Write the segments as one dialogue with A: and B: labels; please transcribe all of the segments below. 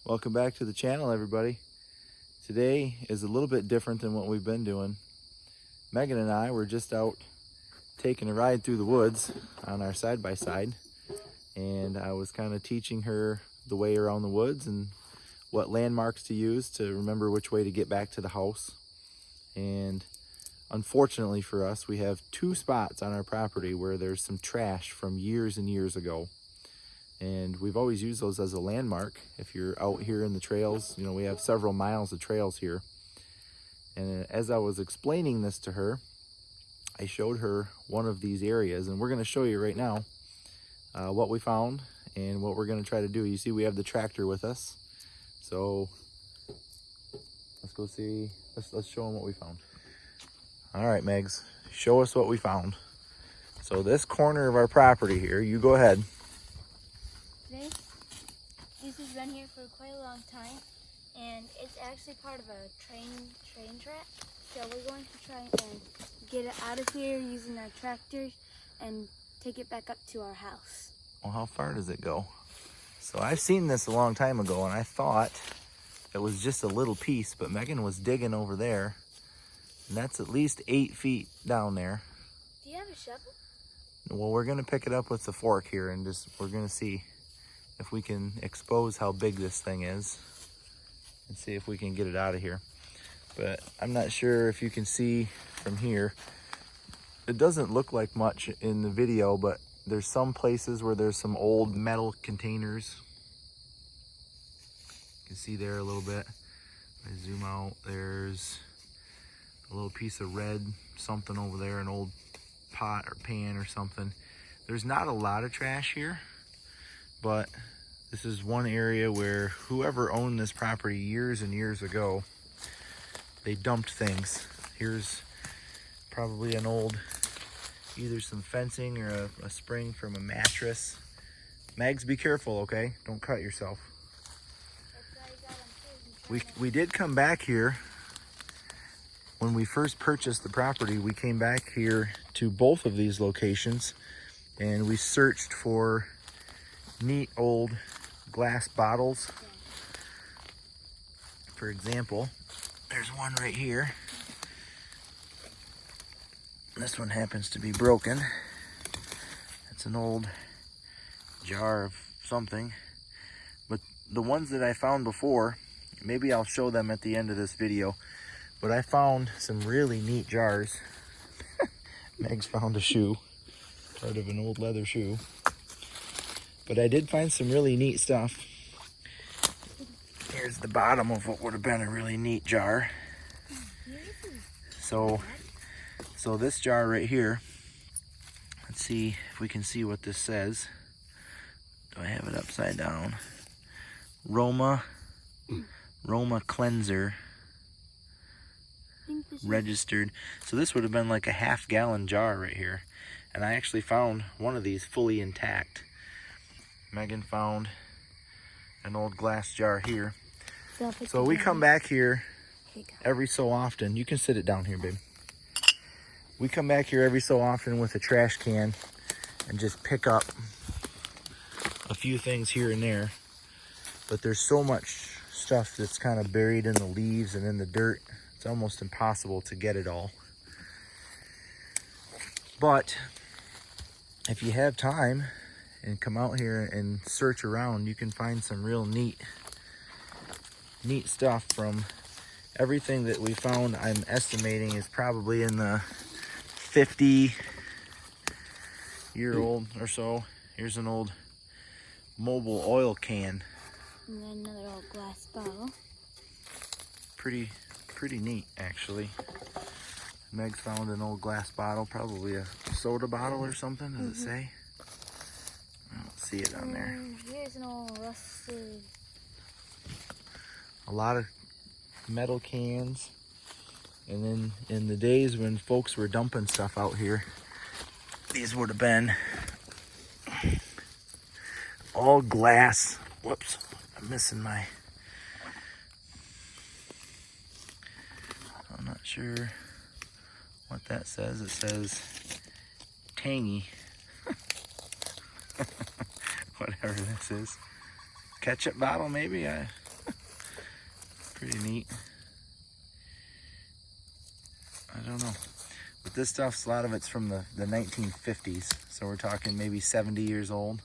A: Welcome back to the channel, everybody. Today is a little bit different than what we've been doing. Megan and I were just out taking a ride through the woods on our side-by-side, and I was kind of teaching her the way around the woods and what landmarks to use to remember which way to get back to the house. And unfortunately for us, we have two spots on our property where there's some trash from years and years ago. And we've always used those as a landmark. If you're out here in the trails, you know, we have several miles of trails here. And as I was explaining this to her, I showed her one of these areas, and we're going to show you right now what we found and what we're going to try to do. You see, we have the tractor with us. So let's go see, let's show them what we found. All right, Megs, show us what we found. So this corner of our property here, you go ahead.
B: This has been here for quite a long time, and it's actually part of a train track. So we're going to try and get it out of here using our tractor and take it back up to our house.
A: Well, how far does it go? So I've seen this a long time ago, and I thought it was just a little piece, but Megan was digging over there, and that's at least 8 feet down there.
B: Do you have a shovel?
A: Well, we're gonna pick it up with the fork here, and we're gonna see if we can expose how big this thing is and see if we can get it out of here. But I'm not sure if you can see from here. It doesn't look like much in the video, but there's some places where there's some old metal containers. You can see there a little bit. If I zoom out, there's a little piece of red something over there, an old pot or pan or something. There's not a lot of trash here, but this is one area where whoever owned this property years and years ago, they dumped things. Here's probably an old, either some fencing or a spring from a mattress. Megs, be careful, okay? Don't cut yourself. We did come back here. When we first purchased the property, we came back here to both of these locations, and we searched for neat old glass bottles. For example, there's one right here. This one happens to be broken. It's an old jar of something. But the ones that I found before, maybe I'll show them at the end of this video, but I found some really neat jars. Meg's found a shoe, part of an old leather shoe. But I did find some really neat stuff. Here's the bottom of what would have been a really neat jar. So this jar right here, let's see if we can see what this says. Do I have it upside down? Roma cleanser registered. So this would have been like a half-gallon jar right here. And I actually found one of these fully intact. Megan found an old glass jar here. So we come back here every so often. You can sit it down here, babe. We come back here every so often with a trash can and just pick up a few things here and there. But there's so much stuff that's kind of buried in the leaves and in the dirt. It's almost impossible to get it all. But if you have time and come out here and search around, you can find some real neat stuff. From everything that we found, I'm estimating is probably in the 50-year-old or so. Here's an old mobile oil can.
B: And then another old glass bottle.
A: Pretty neat, actually. Meg's found an old glass bottle, probably a soda bottle or something. Does it say? I don't see it on there.
B: Here's an old rusted.
A: A lot of metal cans. And then in the days when folks were dumping stuff out here, these would have been all glass. Whoops, I'm missing my... I'm not sure what that says. It says tangy. Whatever this is. Ketchup bottle, maybe? Pretty neat. I don't know. But this stuff's, a lot of it's from the 1950s. So we're talking maybe 70 years old.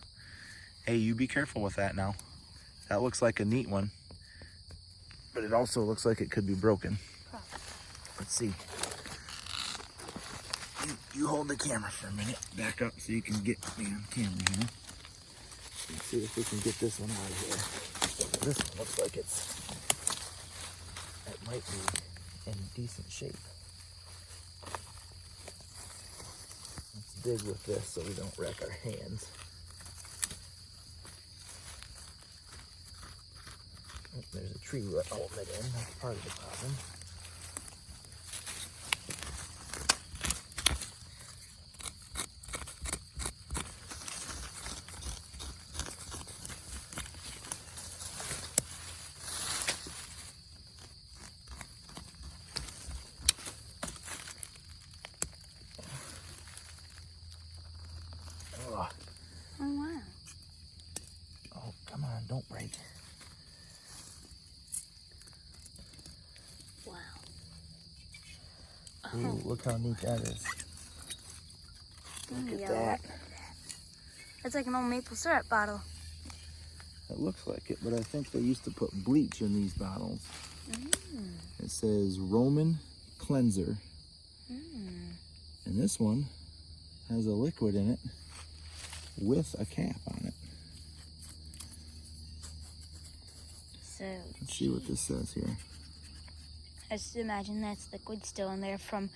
A: Hey, you be careful with that now. That looks like a neat one. But it also looks like it could be broken. Let's see. You hold the camera for a minute. Back up so you can get me on camera here. Let's see if we can get this one out of here. This one looks like it might be in decent shape. Let's dig with this so we don't wreck our hands. Oh, there's a tree root holding it in. That's part of the problem. Oh,
B: wow.
A: oh, come on, don't break.
B: Wow.
A: Ooh, look how neat that is. Look at
B: Yeah,
A: that.
B: That's like an old maple syrup bottle.
A: It looks like it, but I think they used to put bleach in these bottles. It says Roman cleanser. And this one has a liquid in it with a cap on it.
B: So
A: Let's see what this says here.
B: I just imagine that's liquid still in there from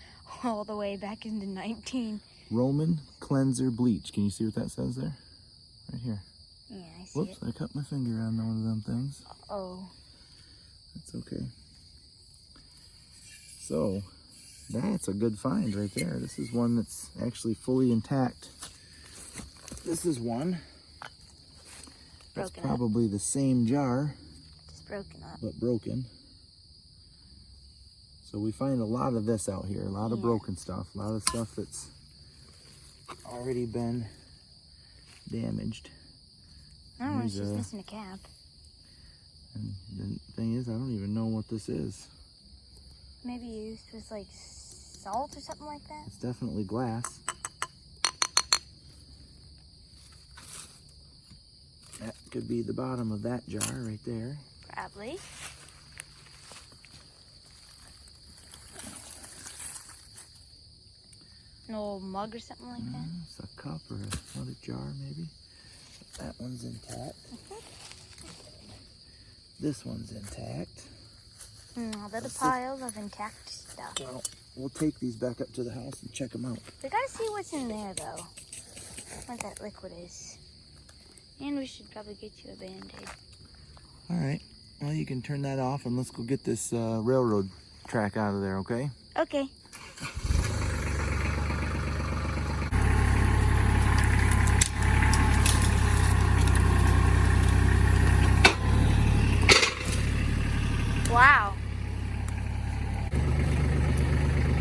B: all the way back into 19.
A: Roman cleanser bleach. Can you see what that says there? Right here.
B: Yeah, I see
A: Whoops, I cut my finger on one of them things.
B: Oh.
A: That's okay. So, that's a good find right there. This is one that's actually fully intact. This is one. That's
B: Broken
A: probably the same jar,
B: Just broken up.
A: but broken. So we find a lot of this out here, a lot of broken stuff, a lot of stuff that's already been damaged.
B: Oh, it's
A: Here's
B: just
A: a-
B: missing a cap.
A: And the thing is, I don't even know what this is.
B: Maybe used with like salt or something like that.
A: It's definitely glass. That could be the bottom of that jar right there.
B: Probably. An old mug or something like that.
A: It's a cup or another jar maybe. That one's intact. This one's intact.
B: Little piles of intact stuff.
A: Well, we'll take these back up to the house and check them out.
B: We gotta see what's in there though. What that liquid is. And we should probably get you a Band-Aid.
A: All right. Well, you can turn that off and let's go get this railroad track out of there, okay?
B: Okay. Wow.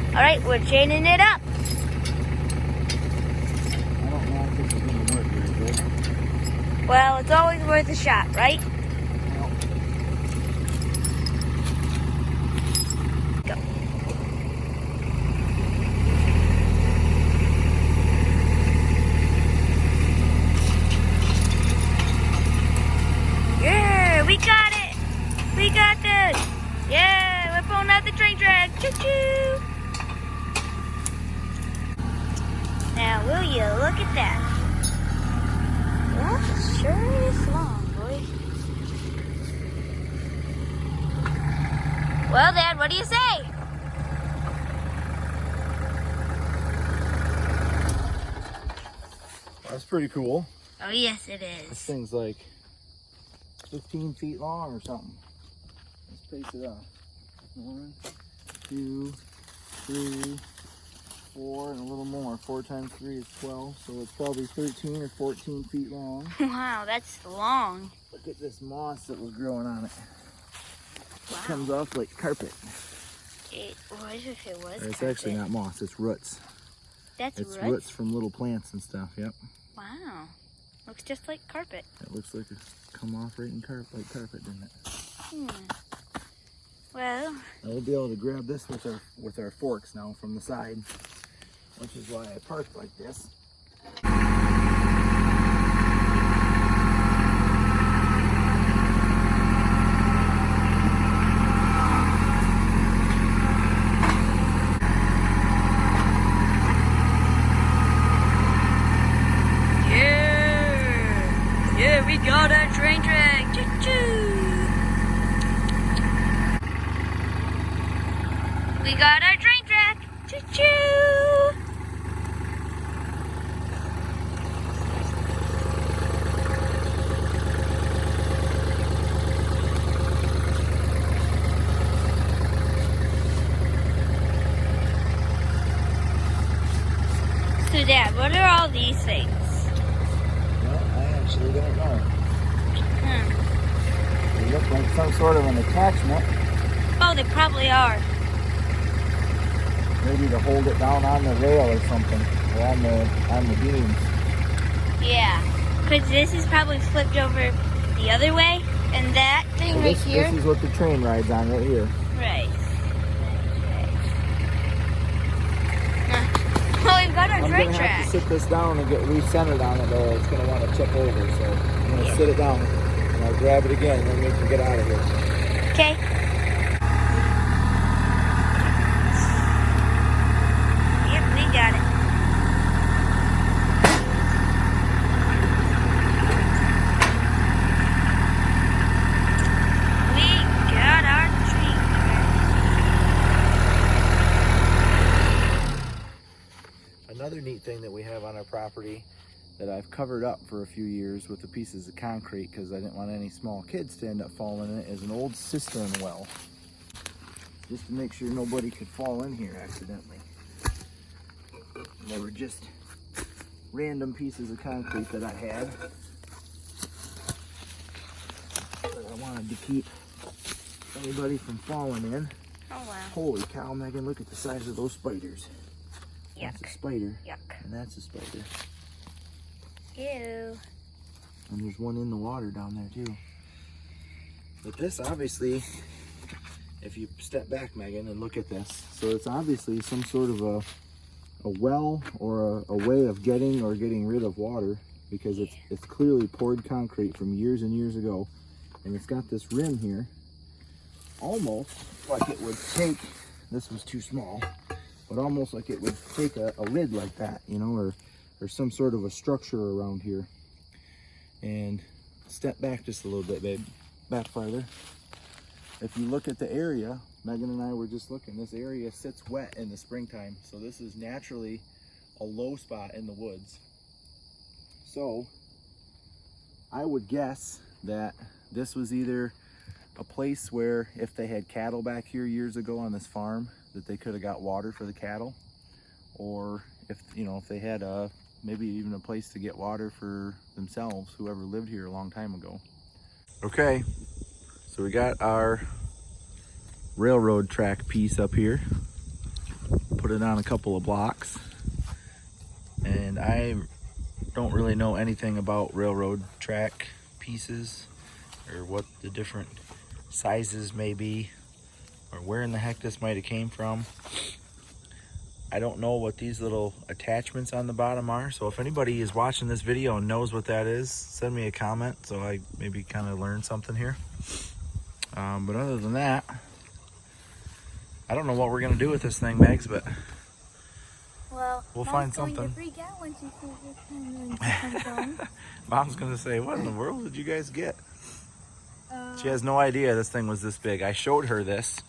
B: All right, we're chaining it up.
A: I don't know if this is going to work very good.
B: Well, it's always worth a shot, right? Go. Yeah, we got it. We got this. Yeah, we're pulling out the train track. Choo-choo. Now, will you look at that? That sure is long, boy. Well, Dad, what do you say?
A: That's pretty cool.
B: Oh, yes, it
A: This
B: is.
A: thing's like 15 feet long or something. Let's pace it up. 1, 2, 3, 4, and a little more. 4 times 3 is 12, so it's probably 13 or 14 feet long.
B: Wow, that's long.
A: Look at this moss that was growing on it.
B: Wow.
A: It comes off like carpet.
B: What if it was
A: Or it's
B: carpet?
A: actually not moss, it's roots.
B: That's
A: It's
B: roots?
A: roots from little plants and stuff, yep.
B: Wow. Looks just like carpet.
A: It looks like it's come off right in like carpet, didn't it?
B: Hmm. Well,
A: and we'll be able to grab this with our forks now from the side, which is why I parked like this.
B: yeah, we got our train track. Choo-choo. We got our train track. Choo-choo. So Dad, what are all these things?
A: Well, I actually don't know. They look like some sort of an attachment.
B: Oh, they probably are.
A: Maybe to hold it down on the rail or something, or on the beams.
B: Yeah, because this is probably flipped over the other way, and that thing right here.
A: This is what the train rides on right here.
B: Right. Well, we've got our
A: I'm
B: train
A: gonna
B: track.
A: have to sit this down and get recentered on it, or it's gonna want to tip over. So I'm gonna sit it down, and I'll grab it again, and then we can get out of here.
B: Okay. Yep, we got it. We got our train track.
A: Another neat thing that we have on our property that I've covered up for a few years with the pieces of concrete because I didn't want any small kids to end up falling in it is an old cistern well. Just to make sure nobody could fall in here accidentally. They were just random pieces of concrete that I had that I wanted to keep anybody from falling in.
B: Oh, wow.
A: Holy cow, Megan, look at the size of those spiders.
B: Yuck.
A: That's a spider.
B: Yuck.
A: And that's a spider.
B: Ew.
A: And there's one in the water down there too. But this obviously, if you step back, Megan, and look at this, so it's obviously some sort of a well or a way of getting rid of water, because it's clearly poured concrete from years and years ago, and it's got this rim here, almost like it would take, this was too small, but almost like it would take a lid like that, you know, or some sort of a structure around here. And step back just a little bit, babe, back farther. If you look at the area, Megan and I were just looking, this area sits wet in the springtime, so this is naturally a low spot in the woods. So I would guess that this was either a place where if they had cattle back here years ago on this farm, that they could have got water for the cattle, or if, you know, if they had maybe even a place to get water for themselves, whoever lived here a long time ago. Okay, so we got our railroad track piece up here, put it on a couple of blocks, and I don't really know anything about railroad track pieces or what the different sizes may be or where in the heck this might have came from. I don't know what these little attachments on the bottom are, so if anybody is watching this video and knows what that is, send me a comment so I maybe kind of learn something here. But other than that, I don't know what we're gonna do with this thing, Megs, but
B: well,
A: we'll
B: Mom's
A: find
B: going
A: something.
B: to freak out when she sees this thing and comes home.
A: Mom's gonna say, what in the world did you guys get? She has no idea this thing was this big. I showed her this,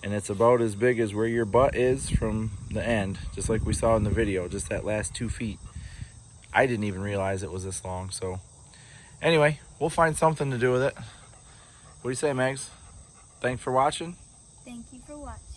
A: and it's about as big as where your butt is from the end, just like we saw in the video, just that last 2 feet. I didn't even realize it was this long. So anyway, we'll find something to do with it. What do you say, Megs? Thanks for watching.
B: Thank you for watching.